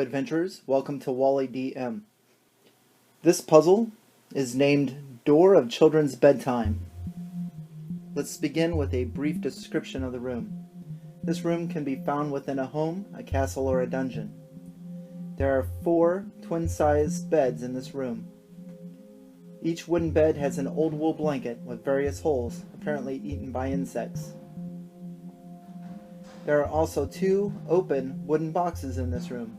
adventurers, welcome to Wally DM. This puzzle is named Door of Children's Bedtime. Let's begin with a brief description of the room. This room can be found within a home, a castle, or a dungeon. There are 4 twin-sized beds in this room. Each wooden bed has an old wool blanket with various holes, apparently eaten by insects. There are also 2 open wooden boxes in this room.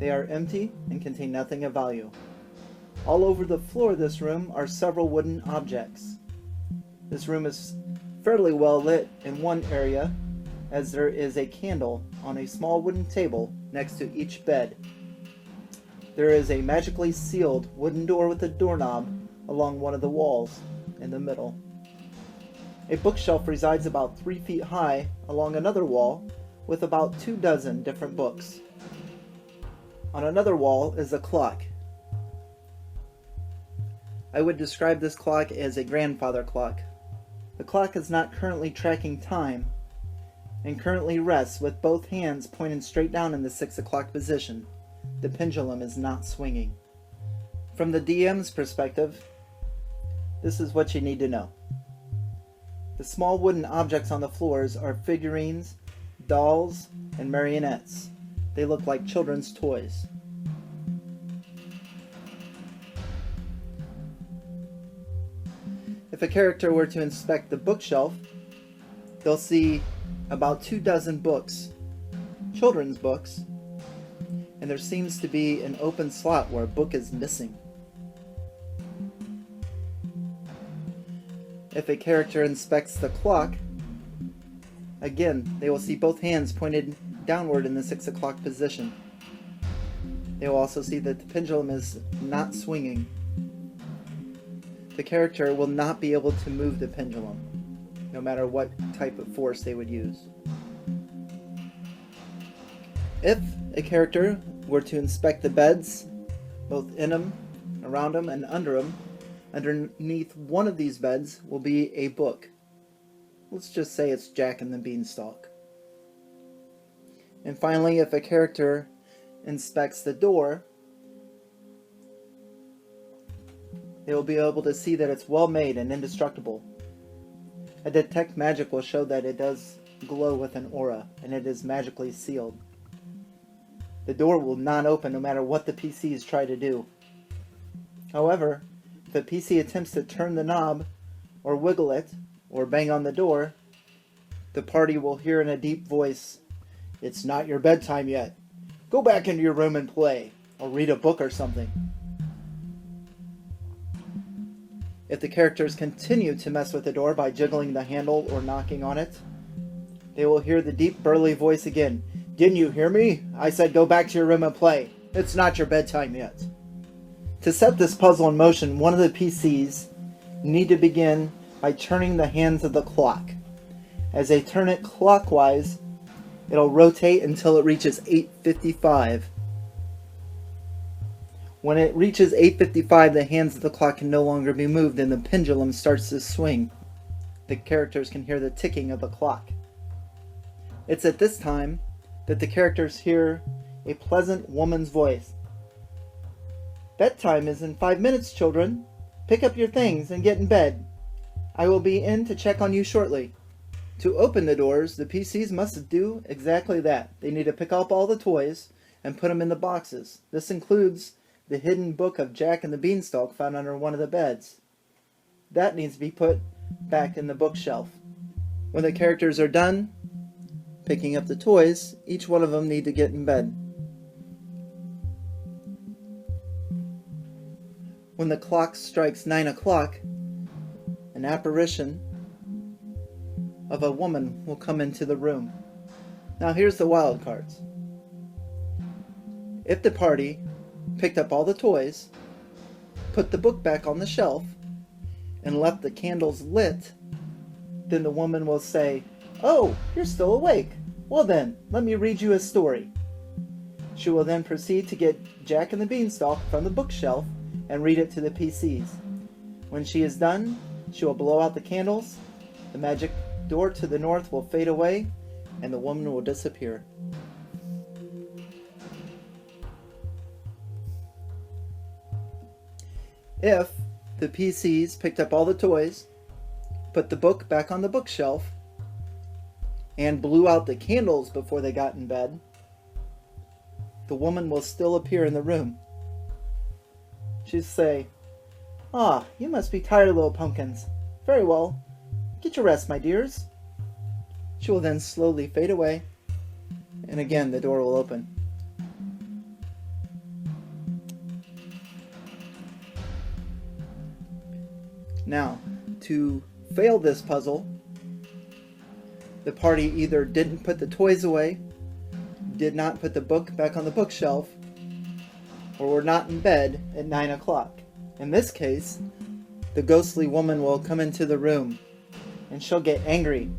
They are empty and contain nothing of value. All over the floor of this room are several wooden objects. This room is fairly well lit in one area, as there is a candle on a small wooden table next to each bed. There is a magically sealed wooden door with a doorknob along one of the walls in the middle. A bookshelf resides about 3 feet high along another wall with about 24 different books. On another wall is a clock. I would describe this clock as a grandfather clock. The clock is not currently tracking time and currently rests with both hands pointed straight down in the 6 o'clock position. The pendulum is not swinging. From the DM's perspective, this is what you need to know. The small wooden objects on the floors are figurines, dolls, and marionettes. They look like children's toys. If a character were to inspect the bookshelf, they'll see about 24 books, children's books, and there seems to be an open slot where a book is missing. If a character inspects the clock, again, they will see both hands pointed downward in the 6 o'clock position. They will also see that the pendulum is not swinging. The character will not be able to move the pendulum, no matter what type of force they would use. If a character were to inspect the beds, both in them, around them, and under them, underneath one of these beds will be a book. Let's just say it's Jack and the Beanstalk. And finally, if a character inspects the door, they will be able to see that it's well made and indestructible. A detect magic will show that it does glow with an aura, and it is magically sealed. The door will not open no matter what the PCs try to do. However, if a PC attempts to turn the knob, or wiggle it, or bang on the door, the party will hear in a deep voice, "It's not your bedtime yet. Go back into your room and play, or read a book or something." If the characters continue to mess with the door by jiggling the handle or knocking on it, they will hear the deep burly voice again. "Didn't you hear me? I said go back to your room and play. It's not your bedtime yet." To set this puzzle in motion, one of the PCs need to begin by turning the hands of the clock. As they turn it clockwise, it'll rotate until it reaches 8:55. When it reaches 8:55, the hands of the clock can no longer be moved and the pendulum starts to swing. The characters can hear the ticking of the clock. It's at this time that the characters hear a pleasant woman's voice. "Bedtime is in 5 minutes, children. Pick up your things and get in bed. I will be in to check on you shortly." To open the doors, the PCs must do exactly that. They need to pick up all the toys and put them in the boxes. This includes the hidden book of Jack and the Beanstalk found under one of the beds. That needs to be put back in the bookshelf. When the characters are done picking up the toys, each one of them need to get in bed. When the clock strikes 9 o'clock, an apparition of a woman will come into the room. Now here's the wild cards. If the party picked up all the toys, put the book back on the shelf, and left the candles lit, then the woman will say, "Oh, you're still awake. Well then, let me read you a story." She will then proceed to get Jack and the Beanstalk from the bookshelf and read it to the PCs. When she is done, she will blow out the candles, the magic door to the north will fade away, and the woman will disappear. If the PCs picked up all the toys, put the book back on the bookshelf, and blew out the candles before they got in bed, the woman will still appear in the room. She'll say, "Ah, you must be tired, little pumpkins. Very well. Get your rest, my dears." She will then slowly fade away, and again the door will open. Now, to fail this puzzle, the party either didn't put the toys away, did not put the book back on the bookshelf, or were not in bed at 9 o'clock. In this case, the ghostly woman will come into the room, and she'll get angry.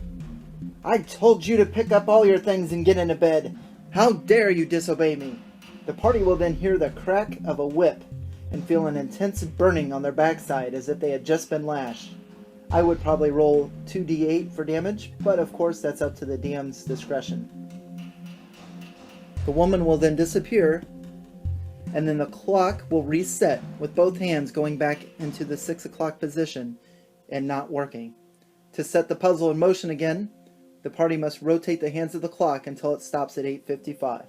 "I told you to pick up all your things and get into bed. How dare you disobey me?" The party will then hear the crack of a whip and feel an intense burning on their backside as if they had just been lashed. I would probably roll 2d8 for damage, but of course that's up to the DM's discretion. The woman will then disappear, and then the clock will reset with both hands going back into the 6 o'clock position and not working. To set the puzzle in motion again, the party must rotate the hands of the clock until it stops at 8:55.